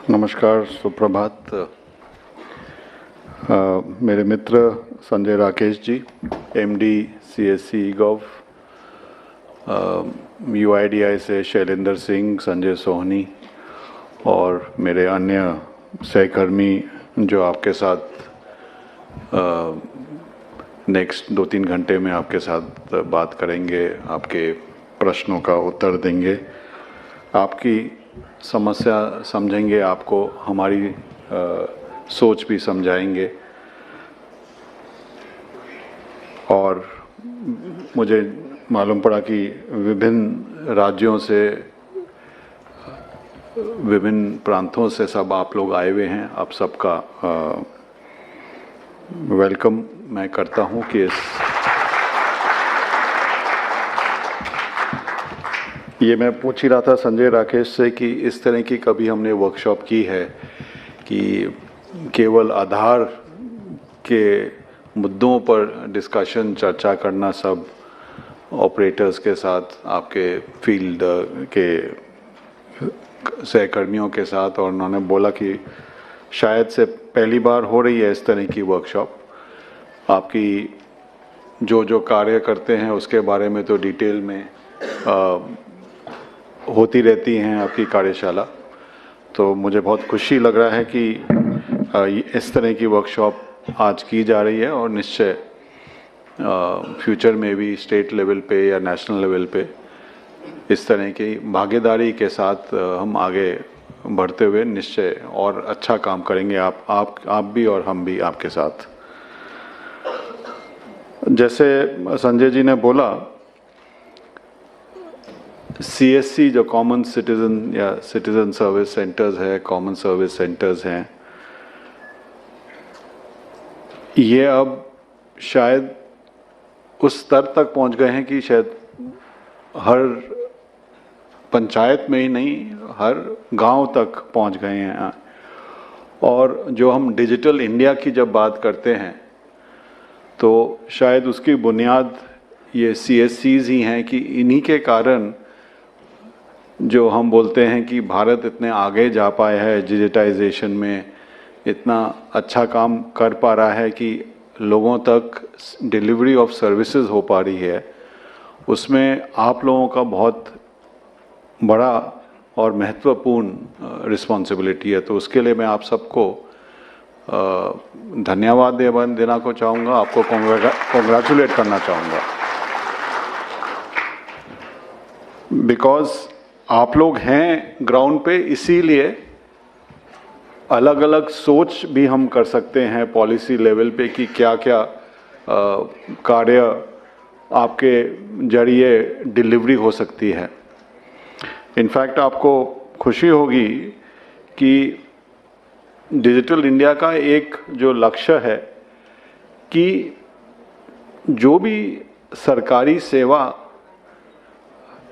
नमस्कार, सुप्रभात। मेरे मित्र संजय राकेश जी, एमडी सीएससी गव, यूआईडीआई से शैलेंद्र सिंह, संजय सोहनी और मेरे अन्य सहकर्मी जो आपके साथ नेक्स्ट 2-3 घंटे में आपके साथ बात करेंगे, आपके प्रश्नों का उत्तर देंगे, आपकी समस्या समझेंगे, आपको हमारी सोच भी समझाएंगे। और मुझे मालूम पड़ा कि विभिन्न राज्यों से, विभिन्न प्रांतों से सब आप लोग आए हुए हैं। आप सबका वेलकम मैं करता हूं कि ये मैं पूछ ही रहा था संजय राकेश से कि इस तरह की कभी हमने वर्कशॉप की है कि केवल आधार के मुद्दों पर डिस्कशन, चर्चा करना सब ऑपरेटर्स के साथ, आपके फील्ड के सहकर्मियों के साथ, और उन्होंने बोला कि शायद से पहली बार हो रही है इस तरह की वर्कशॉप। आपकी जो कार्य करते हैं उसके बारे में तो डिटेल में होती रहती हैं आपकी कार्यशाला, तो मुझे बहुत खुशी लग रहा है कि इस तरह की वर्कशॉप आज की जा रही है और निश्चय फ्यूचर में भी स्टेट लेवल पे या नेशनल लेवल पे इस तरह की भागीदारी के साथ हम आगे बढ़ते हुए निश्चय और अच्छा काम करेंगे, आप भी और हम भी आपके साथ। जैसे संजय जी ने बोला, सीएससी जो कॉमन सिटीजन या सिटीजन सर्विस सेंटर्स है, कॉमन सर्विस सेंटर्स हैं, ये अब शायद उस स्तर तक पहुंच गए हैं कि शायद हर पंचायत में ही नहीं, हर गांव तक पहुंच गए हैं। और जो हम डिजिटल इंडिया की जब बात करते हैं तो शायद उसकी बुनियाद ये सीएससीज ही हैं कि इन्हीं के कारण जो हम बोलते हैं कि भारत इतने आगे जा पाया है डिजिटाइजेशन में, इतना अच्छा काम कर पा रहा है कि लोगों तक डिलीवरी ऑफ सर्विसेज हो पा रही है। उसमें आप लोगों का बहुत बड़ा और महत्वपूर्ण रिस्पॉन्सिबिलिटी है। तो उसके लिए मैं आप सबको धन्यवाद देना को चाहूँगा, आपको कॉन्ग्रेचुलेट करना चाहूँगा, बिकॉज आप लोग हैं ग्राउंड पे, इसीलिए अलग अलग सोच भी हम कर सकते हैं पॉलिसी लेवल पे कि क्या क्या कार्य आपके जरिए डिलीवरी हो सकती है। इनफैक्ट आपको खुशी होगी कि डिजिटल इंडिया का एक जो लक्ष्य है कि जो भी सरकारी सेवा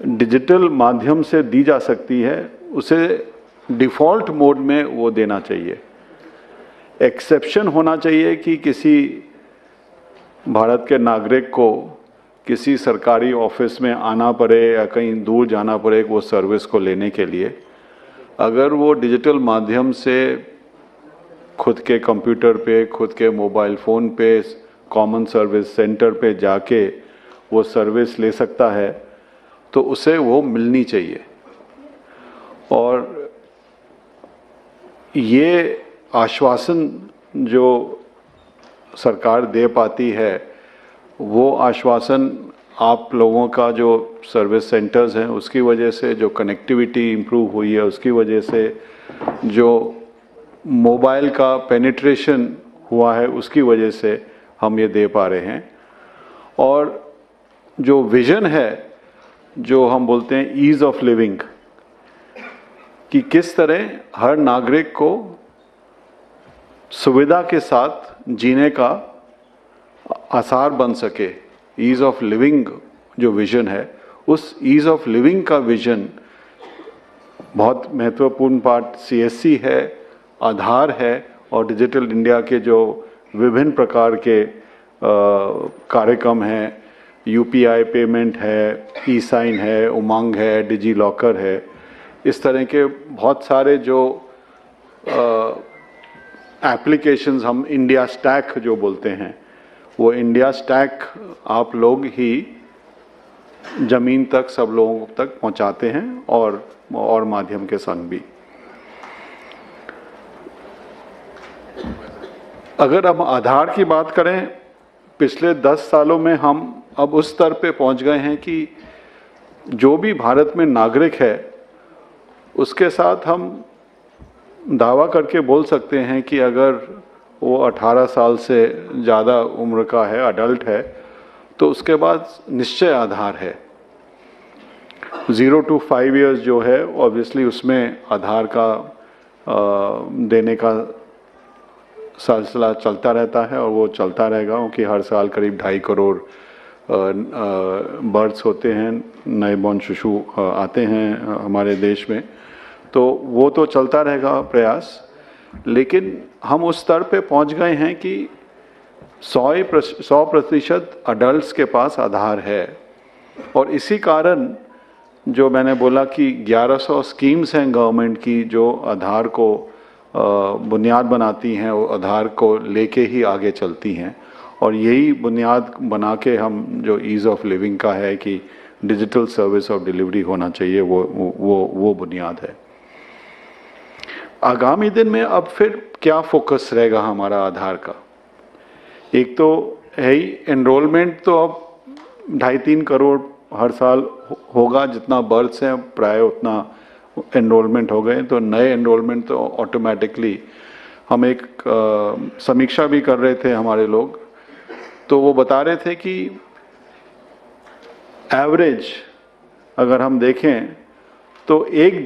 डिजिटल माध्यम से दी जा सकती है उसे डिफ़ॉल्ट मोड में वो देना चाहिए। एक्सेप्शन होना चाहिए कि किसी भारत के नागरिक को किसी सरकारी ऑफिस में आना पड़े या कहीं दूर जाना पड़े वो सर्विस को लेने के लिए, अगर वो डिजिटल माध्यम से खुद के कंप्यूटर पे, खुद के मोबाइल फ़ोन पे, कॉमन सर्विस सेंटर पे जाके वो सर्विस ले सकता है तो उसे वो मिलनी चाहिए। और ये आश्वासन जो सरकार दे पाती है, वो आश्वासन आप लोगों का जो सर्विस सेंटर्स हैं उसकी वजह से, जो कनेक्टिविटी इम्प्रूव हुई है उसकी वजह से, जो मोबाइल का पेनिट्रेशन हुआ है उसकी वजह से हम ये दे पा रहे हैं। और जो विज़न है, जो हम बोलते हैं ईज़ ऑफ लिविंग, कि किस तरह हर नागरिक को सुविधा के साथ जीने का आसार बन सके, ईज़ ऑफ लिविंग जो विज़न है, उस ईज़ ऑफ लिविंग का विज़न बहुत महत्वपूर्ण पार्ट सीएससी है, आधार है, और डिजिटल इंडिया के जो विभिन्न प्रकार के कार्यक्रम हैं, यूपीआई पेमेंट है, ई साइन है, उमंग है, डिजी लॉकर है, इस तरह के बहुत सारे जो एप्लीकेशंस हम इंडिया स्टैक जो बोलते हैं, वो इंडिया स्टैक आप लोग ही जमीन तक सब लोगों तक पहुंचाते हैं और माध्यम के संग भी। अगर हम आधार की बात करें, पिछले 10 सालों में हम अब उस स्तर पे पहुंच गए हैं कि जो भी भारत में नागरिक है उसके साथ हम दावा करके बोल सकते हैं कि अगर वो 18 साल से ज़्यादा उम्र का है, अडल्ट है, तो उसके बाद निश्चय आधार है। 0 to 5 years जो है ऑब्वियसली उसमें आधार का देने का सिलसिला चलता रहता है और वो चलता रहेगा, क्योंकि हर साल करीब 2.5 करोड़ बर्थ्स होते हैं, नए बॉर्न शिशु आते हैं हमारे देश में, तो वो तो चलता रहेगा प्रयास। लेकिन हम उस स्तर पे पहुंच गए हैं कि 100% अडल्ट्स के पास आधार है। और इसी कारण जो मैंने बोला कि 1100 स्कीम्स हैं गवर्नमेंट की जो आधार को बुनियाद बनाती हैं, वो आधार को लेके ही आगे चलती हैं। और यही बुनियाद बना के हम जो ईज़ ऑफ लिविंग का है कि डिजिटल सर्विस ऑफ डिलीवरी होना चाहिए, वो बुनियाद है। आगामी दिन में अब फिर क्या फोकस रहेगा हमारा आधार का? एक तो है ही एनरोलमेंट, तो अब 2.5-3 करोड़ हर साल होगा, जितना बर्थ्स हैं प्राय उतना एनरोलमेंट हो गए। तो नए एनरोलमेंट तो ऑटोमेटिकली, हम एक समीक्षा भी कर रहे थे हमारे लोग, तो वो बता रहे थे कि एवरेज अगर हम देखें तो एक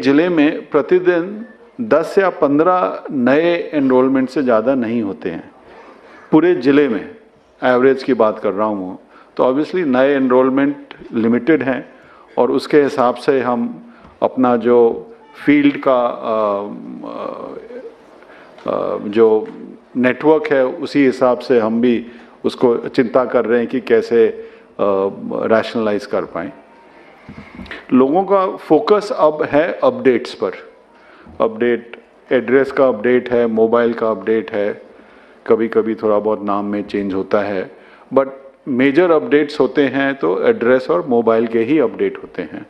जिले में प्रतिदिन 10 या 15 नए एनरोलमेंट से ज़्यादा नहीं होते हैं पूरे ज़िले में, एवरेज की बात कर रहा हूँ। तो ऑब्वियसली नए एनरोलमेंट लिमिटेड हैं और उसके हिसाब से हम अपना जो फील्ड का जो नेटवर्क है उसी हिसाब से हम भी उसको चिंता कर रहे हैं कि कैसे रैशनलाइज कर पाएँ। लोगों का फोकस अब है अपडेट्स पर। अपडेट, एड्रेस का अपडेट है, मोबाइल का अपडेट है, कभी कभी थोड़ा बहुत नाम में चेंज होता है, बट मेजर अपडेट्स होते हैं तो एड्रेस और मोबाइल के ही अपडेट होते हैं।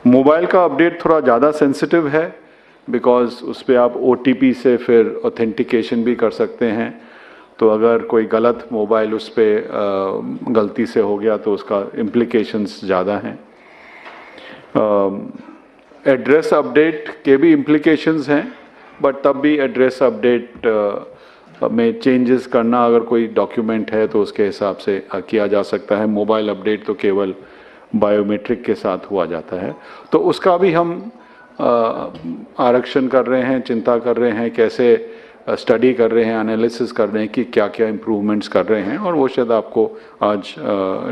मोबाइल का अपडेट थोड़ा ज़्यादा सेंसिटिव है बिकॉज उस पर आप OTP से फिर ऑथेंटिकेशन भी कर सकते हैं। तो अगर कोई गलत मोबाइल उस पर गलती से हो गया तो उसका इम्प्लीकेशंस ज़्यादा हैं। एड्रेस अपडेट के भी इम्प्लीकेशंस हैं, बट तब भी एड्रेस अपडेट में चेंजेस करना अगर कोई डॉक्यूमेंट है तो उसके हिसाब से किया जा सकता है। मोबाइल अपडेट तो केवल बायोमेट्रिक के साथ हुआ जाता है। तो उसका भी हम आरक्षण कर रहे हैं, चिंता कर रहे हैं, कैसे स्टडी कर रहे हैं, एनालिसिस कर रहे हैं कि क्या क्या इम्प्रूवमेंट्स कर रहे हैं, और वो शायद आपको आज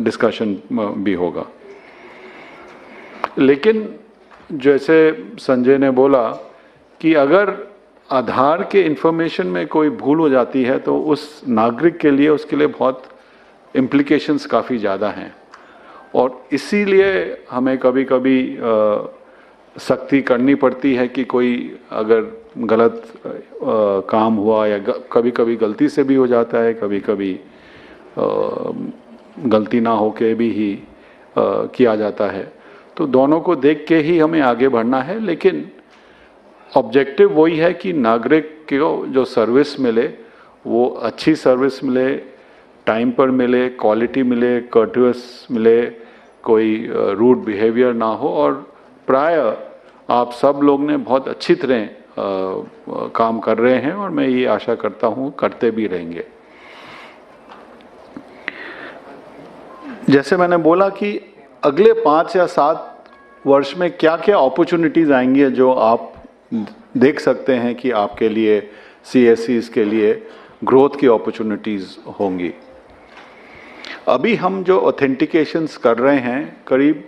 डिस्कशन भी होगा। लेकिन जैसे संजय ने बोला कि अगर आधार के इंफॉर्मेशन में कोई भूल हो जाती है तो उस नागरिक के लिए, उसके लिए बहुत इम्प्लीकेशंस काफ़ी ज़्यादा हैं, और इसीलिए हमें कभी कभी सख्ती करनी पड़ती है कि कोई अगर गलत काम हुआ या कभी कभी गलती से भी हो जाता है, कभी कभी गलती ना होके भी ही किया जाता है। तो दोनों को देख के ही हमें आगे बढ़ना है, लेकिन ऑब्जेक्टिव वही है कि नागरिक को जो सर्विस मिले वो अच्छी सर्विस मिले, टाइम पर मिले, क्वालिटी मिले, कर्टियस मिले, कोई रूड बिहेवियर ना हो। और प्राय आप सब लोग ने बहुत अच्छी तरह काम कर रहे हैं और मैं ये आशा करता हूँ करते भी रहेंगे। जैसे मैंने बोला कि अगले 5 या 7 वर्ष में क्या क्या अपॉर्चुनिटीज़ आएंगी जो आप देख सकते हैं कि आपके लिए, CSCs के लिए ग्रोथ की अपॉर्चुनिटीज़ होंगी। अभी हम जो ऑथेंटिकेशंस कर रहे हैं, करीब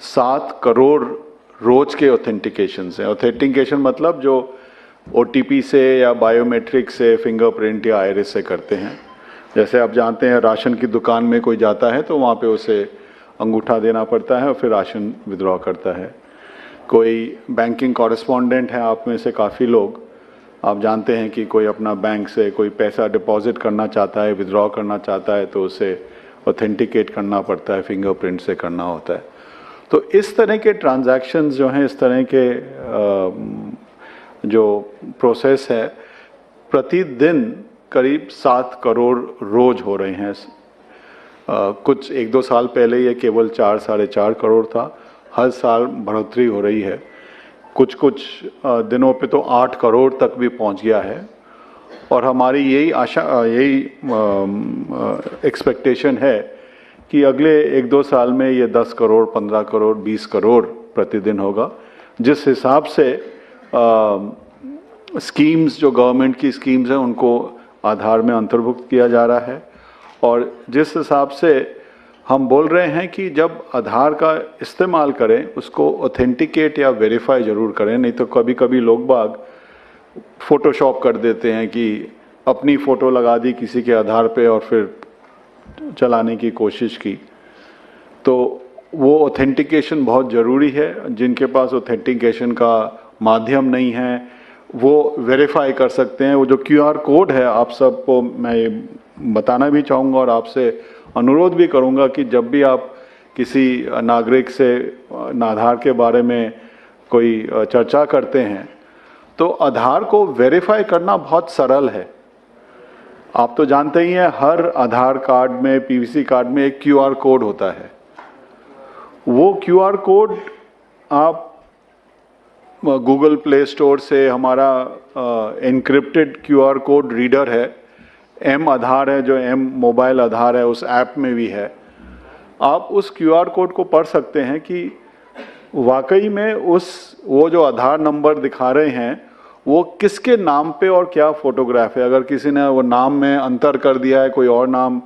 7 करोड़ रोज के ऑथेंटिकेशंस हैं। ऑथेंटिकेशन मतलब जो OTP से या बायोमेट्रिक से, फिंगरप्रिंट या आइरिस से करते हैं। जैसे आप जानते हैं राशन की दुकान में कोई जाता है तो वहाँ पे उसे अंगूठा देना पड़ता है और फिर राशन विड्रॉ करता है। कोई बैंकिंग कॉरेस्पॉन्डेंट है आप में से काफ़ी लोग, आप जानते हैं कि कोई अपना बैंक से कोई पैसा डिपॉजिट करना चाहता है, विड्रॉ करना चाहता है, तो उसे ऑथेंटिकेट करना पड़ता है, फिंगरप्रिंट से करना होता है। तो इस तरह के ट्रांजैक्शंस जो हैं, इस तरह के जो प्रोसेस है, प्रतिदिन करीब 7 करोड़ रोज हो रहे हैं। कुछ 1-2 साल पहले ये केवल 4-4.5 करोड़ था, हर साल बढ़ोतरी हो रही है। कुछ दिनों पे तो 8 करोड़ तक भी पहुंच गया है। और हमारी यही आशा, यही एक्सपेक्टेशन है कि अगले 1-2 साल में ये 10 करोड़, 15 करोड़, 20 करोड़ प्रतिदिन होगा। जिस हिसाब से स्कीम्स, जो गवर्नमेंट की स्कीम्स हैं, उनको आधार में अंतर्भुक्त किया जा रहा है, और जिस हिसाब से हम बोल रहे हैं कि जब आधार का इस्तेमाल करें उसको ऑथेंटिकेट या वेरीफाई ज़रूर करें, नहीं तो कभी कभी लोग बाग फोटोशॉप कर देते हैं कि अपनी फ़ोटो लगा दी किसी के आधार पे और फिर चलाने की कोशिश की। तो वो ऑथेंटिकेशन बहुत ज़रूरी है। जिनके पास ऑथेंटिकेशन का माध्यम नहीं है वो वेरीफाई कर सकते हैं। वो जो QR कोड है, आप सबको मैं ये बताना भी चाहूँगा और आपसे अनुरोध भी करूँगा कि जब भी आप किसी नागरिक से आधार के बारे में कोई चर्चा करते हैं तो आधार को वेरीफाई करना बहुत सरल है। आप तो जानते ही हैं, हर आधार कार्ड में, PVC कार्ड में एक QR कोड होता है। वो QR कोड आप गूगल प्ले स्टोर से, हमारा एनक्रिप्टेड QR कोड रीडर है, M आधार है, जो M मोबाइल आधार है, उस ऐप में भी है। आप उस QR कोड को पढ़ सकते हैं कि वाकई में वो जो आधार नंबर दिखा रहे हैं वो किसके नाम पे और क्या फोटोग्राफ है। अगर किसी ने वो नाम में अंतर कर दिया है, कोई और नाम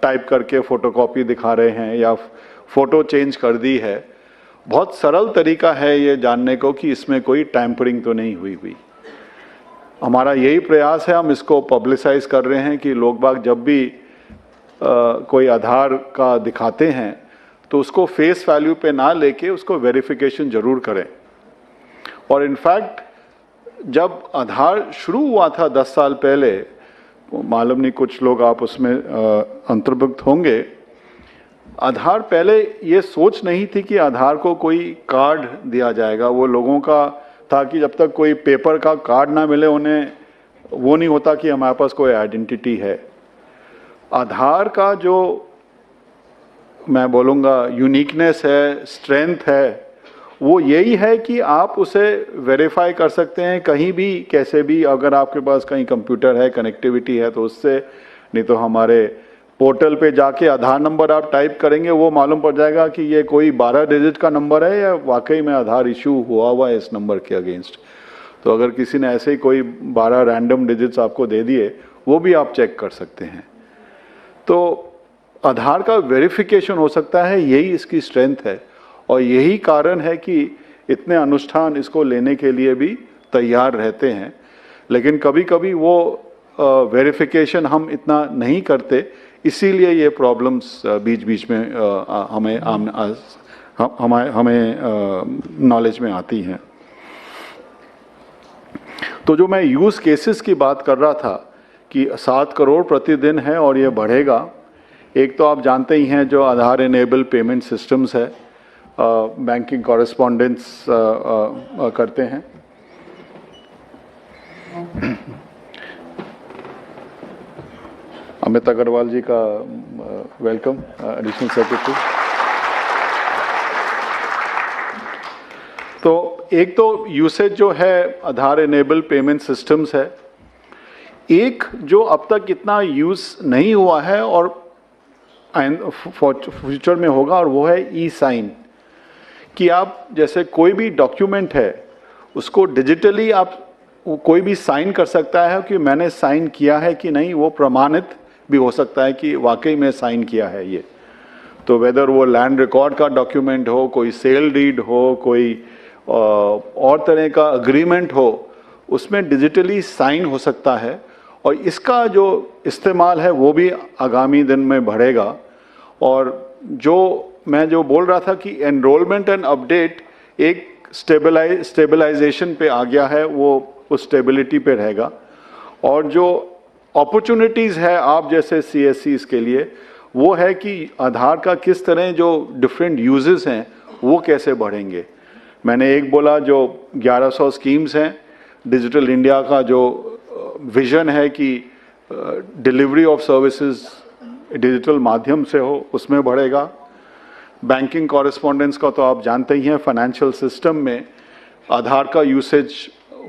टाइप करके फोटोकॉपी दिखा रहे हैं या फोटो चेंज कर दी है, बहुत सरल तरीका है ये जानने को कि इसमें कोई टैंपरिंग तो नहीं हुई। हमारा यही प्रयास है, हम इसको पब्लिसाइज कर रहे हैं कि लोग बाग जब भी कोई आधार का दिखाते हैं तो उसको फेस वैल्यू पे ना लेके उसको वेरिफिकेशन जरूर करें। और इनफैक्ट जब आधार शुरू हुआ था 10 साल पहले, मालूम नहीं कुछ लोग आप उसमें अंतर्भुक्त होंगे, आधार पहले ये सोच नहीं थी कि आधार को कोई कार्ड दिया जाएगा। वो लोगों का था कि जब तक कोई पेपर का कार्ड ना मिले उन्हें वो नहीं होता कि हमारे पास कोई आइडेंटिटी है। आधार का जो मैं बोलूँगा यूनिकनेस है, स्ट्रेंथ है, वो यही है कि आप उसे वेरीफाई कर सकते हैं कहीं भी, कैसे भी। अगर आपके पास कहीं कंप्यूटर है, कनेक्टिविटी है तो उससे, नहीं तो हमारे पोर्टल पे जाके आधार नंबर आप टाइप करेंगे, वो मालूम पड़ जाएगा कि ये कोई 12 डिजिट का नंबर है या वाकई में आधार इशू हुआ है इस नंबर के अगेंस्ट। तो अगर किसी ने ऐसे ही कोई 12 रैंडम डिजिट्स आपको दे दिए, वो भी आप चेक कर सकते हैं। तो आधार का वेरिफिकेशन हो सकता है, यही इसकी स्ट्रेंथ है और यही कारण है कि इतने अनुष्ठान इसको लेने के लिए भी तैयार रहते हैं। लेकिन कभी कभी वो वेरिफिकेशन हम इतना नहीं करते, इसीलिए ये प्रॉब्लम्स बीच बीच में हमें नॉलेज में आती हैं। तो जो मैं यूज़ केसेस की बात कर रहा था कि 7 करोड़ प्रतिदिन है और ये बढ़ेगा। एक तो आप जानते ही हैं जो आधार इनेबल पेमेंट सिस्टम्स है, बैंकिंग कॉरेस्पॉन्डेंस करते हैं। अमित अग्रवाल जी का वेलकम, एडिशनल सेक्रेटरी। तो एक तो यूसेज जो है आधार इनेबल पेमेंट सिस्टम्स है, एक जो अब तक इतना यूज़ नहीं हुआ है और फ्यूचर में होगा, और वो है ई-साइन। कि आप जैसे कोई भी डॉक्यूमेंट है उसको डिजिटली आप कोई भी साइन कर सकता है कि मैंने साइन किया है कि नहीं, वो प्रमाणित भी हो सकता है कि वाकई में साइन किया है ये। तो वेदर वो लैंड रिकॉर्ड का डॉक्यूमेंट हो, कोई सेल डीड हो, कोई और तरह का अग्रीमेंट हो, उसमें डिजिटली साइन हो सकता है। और इसका जो इस्तेमाल है वो भी आगामी दिन में बढ़ेगा। और जो मैं बोल रहा था कि एनरोलमेंट एंड अपडेट, एक स्टेबलाइजेशन पे आ गया है, वो उस स्टेबिलिटी पे रहेगा। और जो अपॉर्चुनिटीज़ है आप जैसे CSCs के लिए, वो है कि आधार का किस तरह जो डिफरेंट यूजेस हैं वो कैसे बढ़ेंगे। मैंने एक बोला जो 1100 स्कीम्स हैं, डिजिटल इंडिया का जो विजन है कि डिलीवरी ऑफ सर्विसेज डिजिटल माध्यम से हो, उसमें बढ़ेगा। बैंकिंग कॉरेस्पॉन्डेंस का तो आप जानते ही हैं, फाइनेंशियल सिस्टम में आधार का यूसेज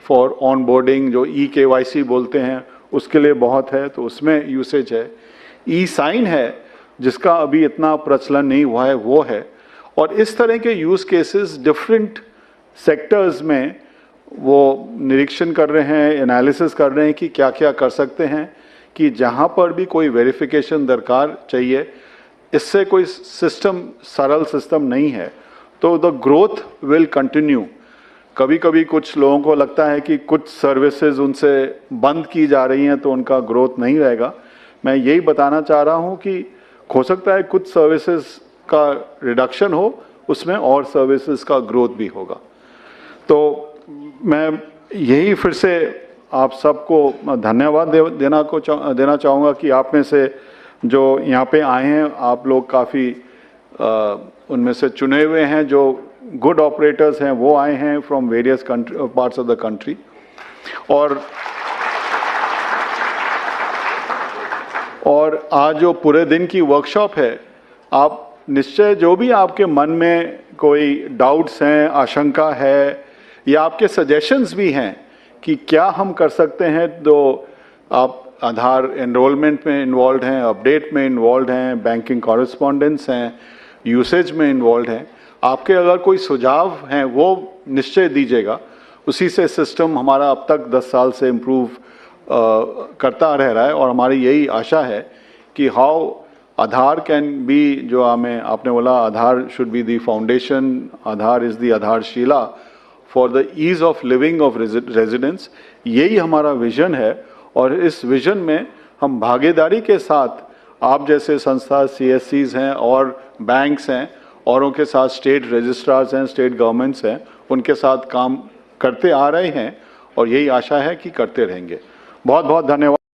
फॉर ऑन बोर्डिंग जो EKYC बोलते हैं उसके लिए बहुत है, तो उसमें यूसेज है। E-साइन है जिसका अभी इतना प्रचलन नहीं हुआ है, वो है। और इस तरह के यूज केसेस डिफरेंट सेक्टर्स में वो निरीक्षण कर रहे हैं, एनालिसिस कर रहे हैं कि क्या क्या कर सकते हैं कि जहां पर भी कोई वेरिफिकेशन दरकार चाहिए, इससे कोई सिस्टम सरल सिस्टम नहीं है, तो द ग्रोथ विल कंटिन्यू। कभी कभी कुछ लोगों को लगता है कि कुछ सर्विसेज उनसे बंद की जा रही हैं तो उनका ग्रोथ नहीं रहेगा। मैं यही बताना चाह रहा हूं कि हो सकता है कुछ सर्विसेज का रिडक्शन हो, उसमें और सर्विसेज का ग्रोथ भी होगा। तो मैं यही फिर से आप सबको धन्यवाद देना चाहूँगा कि आप में से जो यहाँ पे आए हैं, आप लोग काफ़ी उनमें से चुने हुए हैं, जो गुड ऑपरेटर्स हैं वो आए हैं from various parts of the country. और आज जो पूरे दिन की वर्कशॉप है, आप निश्चय जो भी आपके मन में कोई डाउट्स हैं, आशंका है या आपके सजेशंस भी हैं कि क्या हम कर सकते हैं, तो आप आधार एनरोलमेंट में इन्वॉल्व हैं, अपडेट में इन्वॉल्व हैं, बैंकिंग कॉरेस्पॉन्डेंस हैं, यूसेज में इन्वॉल्व हैं, आपके अगर कोई सुझाव हैं वो निश्चय दीजिएगा। उसी से सिस्टम हमारा अब तक 10 साल से इम्प्रूव करता रह रहा है और हमारी यही आशा है कि हाउ आधार कैन बी, जो आपने बोला Aadhaar should be the foundation, Aadhaar is the आधारशिला for the ease of living of residents, यही हमारा विजन है। और इस विजन में हम भागीदारी के साथ आप जैसे संस्था CSCs हैं और बैंक्स हैं, औरों के साथ स्टेट रजिस्ट्रार्स हैं, स्टेट गवर्नमेंट्स हैं, उनके साथ काम करते आ रहे हैं और यही आशा है कि करते रहेंगे। बहुत बहुत धन्यवाद।